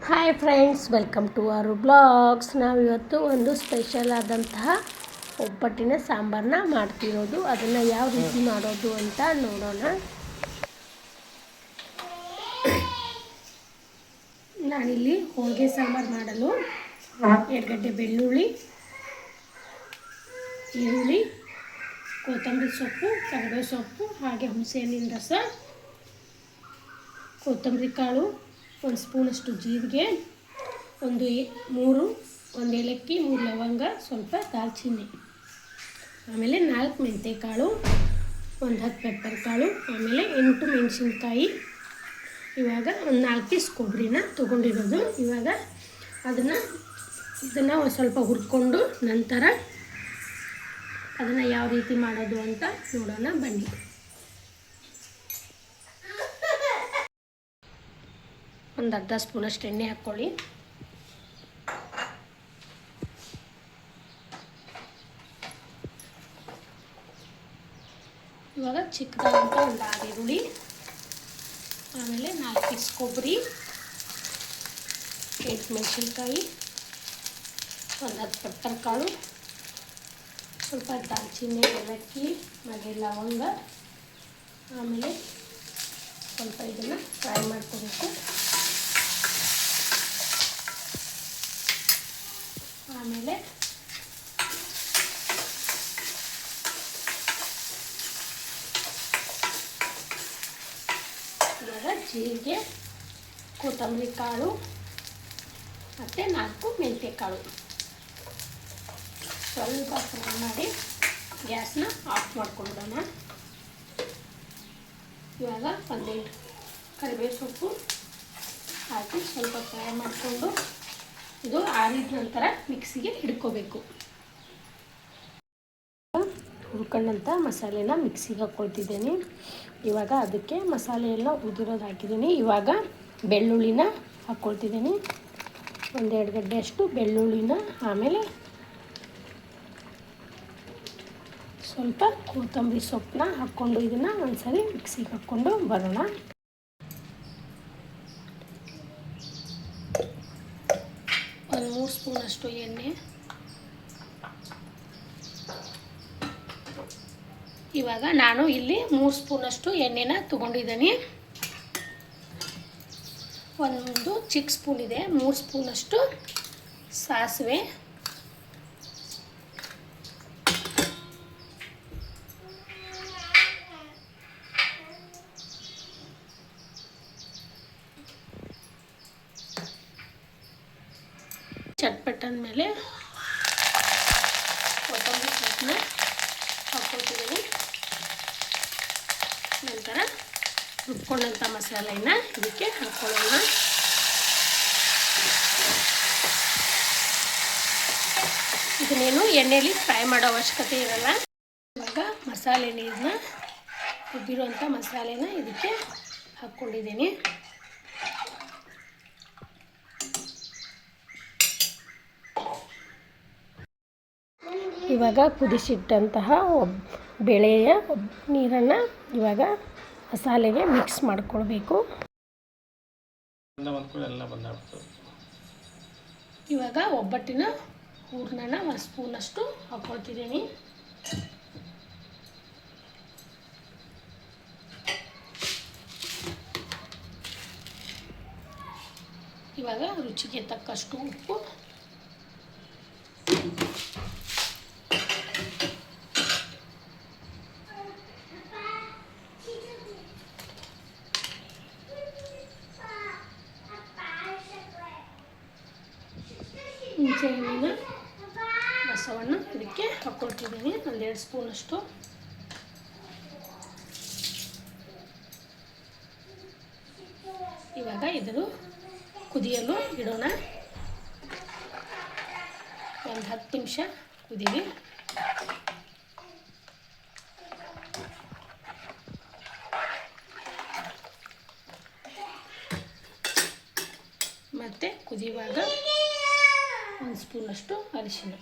Hi friends, welcome to our blogs. ನಾವಿವತ್ತು ಒಂದು special ಆದಂತಹ ಒಬ್ಬಟ್ಟಿನ ಸಾಂಬಾರನ್ನ ಮಾಡ್ತಿರೋದು. ಅದನ್ನು ಯಾವ ರೀತಿ ಮಾಡೋದು ಅಂತ ನೋಡೋಣ. ನಾನಿಲ್ಲಿ ಹೋಳಿಗೆ ಸಾಂಬಾರು ಮಾಡಲು 2 ಗಡ್ಡೆ ಬೆಳ್ಳುಳ್ಳಿ, ಈರುಳ್ಳಿ, ಕೊತ್ತಂಬರಿ ಸೊಪ್ಪು, ಕರಿಬೇವು ಸೊಪ್ಪು, ಹಾಗೆ ಹುಣಸೆಹಣ್ಣಿನ ರಸ, ಕೊತ್ತಂಬರಿ ಕಾಳು, 1 ಸ್ಪೂನಷ್ಟು ಜೀರಿಗೆ, ಒಂದು ಏಲಕ್ಕಿ, 3 ಲವಂಗ, ಸ್ವಲ್ಪ ದಾಲ್ಚಿನ್ನಿ, ಆಮೇಲೆ 4 ಮೆಂತ್ಯಕಾಳು, 10 ಪೆಪ್ಪರ್ ಕಾಳು, ಆಮೇಲೆ 8 ಮೆಣಸಿನ್ಕಾಯಿ. ಇವಾಗ ಒಂದು 4 ಪೀಸ್ ಕೊಬ್ಬರಿನ ತೊಗೊಂಡಿರೋದು. ಇವಾಗ ಇದನ್ನು ಒಂದು ಸ್ವಲ್ಪ ಹುರ್ಕೊಂಡು ನಂತರ ಅದನ್ನು ಯಾವ ರೀತಿ ಮಾಡೋದು ಅಂತ ನೋಡೋಣ ಬನ್ನಿ. ಒಂದು ಅರ್ಧ ಸ್ಪೂನಷ್ಟು ಎಣ್ಣೆ ಹಾಕ್ಕೊಳ್ಳಿ. ಇವಾಗ ಚಿಕ್ಕದಾದಂಥ ಒಂದು 6 ಈರುಳ್ಳಿ, ಆಮೇಲೆ 4 ಪೀಸ್ ಕೊಬ್ಬರಿ, 8 ಮೆಣಸಿನ್ಕಾಯಿ, 10 ಪೆಪ್ಪರ್ ಕಾಳು, ಸ್ವಲ್ಪ ದಾಲ್ಚಿನ್ನಿ, ಏಲಕ್ಕಿ ಮತ್ತು ಲವಂಗ, ಆಮೇಲೆ ಸ್ವಲ್ಪ ಇದನ್ನು ಫ್ರೈ ಮಾಡ್ಕೋಬೇಕು. ಆಮೇಲೆ ಇವಾಗ ಜೀರಿಗೆ, ಕೊತ್ತಂಬರಿ ಕಾಳು ಮತ್ತು 4 ಮೆಂತ್ಯಕಾಳು ಸ್ವಲ್ಪ ಫ್ರೈ ಮಾಡಿ ಗ್ಯಾಸ್ನ ಆಫ್ ಮಾಡ್ಕೊಂಡೋಣ. ಇವಾಗ 18 ಕರಿಬೇವು ಸೊಪ್ಪು ಹಾಕಿ ಸ್ವಲ್ಪ ಫ್ರೈ ಮಾಡಿಕೊಂಡು ಇದು ಆರಿದ ನಂತರ ಮಿಕ್ಸಿಗೆ ಹಿಡ್ಕೋಬೇಕು. ಹುರ್ಕೊಂಡಂಥ ಮಸಾಲೆನ ಮಿಕ್ಸಿಗೆ ಹಾಕ್ಕೊಳ್ತಿದ್ದೀನಿ. ಇವಾಗ ಅದಕ್ಕೆ ಮಸಾಲೆ ಎಲ್ಲ ಉದಿರೋದು ಹಾಕಿದ್ದೀನಿ. ಇವಾಗ ಬೆಳ್ಳುಳ್ಳಿನ ಹಾಕ್ಕೊಳ್ತಿದ್ದೀನಿ, 1-2 ಗಡ್ಡೆ ಅಷ್ಟು ಬೆಳ್ಳುಳ್ಳಿನ, ಆಮೇಲೆ ಸ್ವಲ್ಪ ಕೊತ್ತಂಬರಿ ಸೊಪ್ಪನ್ನ ಹಾಕ್ಕೊಂಡು ಇದನ್ನು ಒಂದ್ಸರಿ ಮಿಕ್ಸಿಗೆ ಹಾಕ್ಕೊಂಡು ಬರೋಣ. ಒಂದು 3 ಸ್ಪೂನಷ್ಟು ಎಣ್ಣೆ. ಇವಾಗ ನಾನು ಇಲ್ಲಿ 3 ಸ್ಪೂನಷ್ಟು ಎಣ್ಣೆನ ತೊಗೊಂಡಿದ್ದೀನಿ. ಒಂದು ಚಿಕ್ಕ ಸ್ಪೂನ್ ಇದೆ, 3 ಸ್ಪೂನಷ್ಟು ಸಾಸಿವೆ, ಚಟ್ಪಟ್ ಅಂದಮೇಲೆ ಕೊತ್ತಂಬರಿ ಸೊಪ್ಪನ್ನ ಹಾಕ್ಕೊಳ್ತಿದ್ದೀನಿ. ನಂತರ ರುಬ್ಕೊಂಡಂಥ ಮಸಾಲೆನ ಇದಕ್ಕೆ ಹಾಕ್ಕೊಳ್ಳೋಣ. ಇದನ್ನೇನು ಎಣ್ಣೆಯಲ್ಲಿ ಫ್ರೈ ಮಾಡೋ ಅವಶ್ಯಕತೆ ಇರಲ್ಲ. ಇವಾಗ ಮಸಾಲೆ ನೀರನ್ನ ರುಬ್ಬಿರುವಂಥ ಮಸಾಲೆನ ಇದಕ್ಕೆ ಹಾಕ್ಕೊಂಡಿದ್ದೀನಿ. ಇವಾಗ ಕುದಿಸಿಟ್ಟಂತಹ ಬೇಳೆಯ ನೀರನ್ನು ಇವಾಗ ಮಸಾಲೆಗೆ ಮಿಕ್ಸ್ ಮಾಡ್ಕೊಳ್ಬೇಕು. ಇವಾಗ ಒಬ್ಬಟ್ಟಿನ ಹೂರ್ಣನ 1 ಸ್ಪೂನಷ್ಟು ಹಾಕ್ಕೊಳ್ತಿದ್ದೀನಿ. ಇವಾಗ ರುಚಿಗೆ ತಕ್ಕಷ್ಟು ಉಪ್ಪು, ಹುಣಸೆಹಣ್ಣಿನ ರಸವನ್ನು ಇದಕ್ಕೆ ಹಾಕ್ಕೊಳ್ತಿದ್ದೀನಿ, 1-2 ಸ್ಪೂನಷ್ಟು. ಇವಾಗ ಇದನ್ನು ಕುದಿಯಲು ಇಡೋಣ. ಒಂದು 10 ನಿಮಿಷ ಕುದೀಲಿ. ಮತ್ತು ಕುದಿಯುವಾಗ 1 ಸ್ಪೂನಷ್ಟು ಅರಿಶಿನ.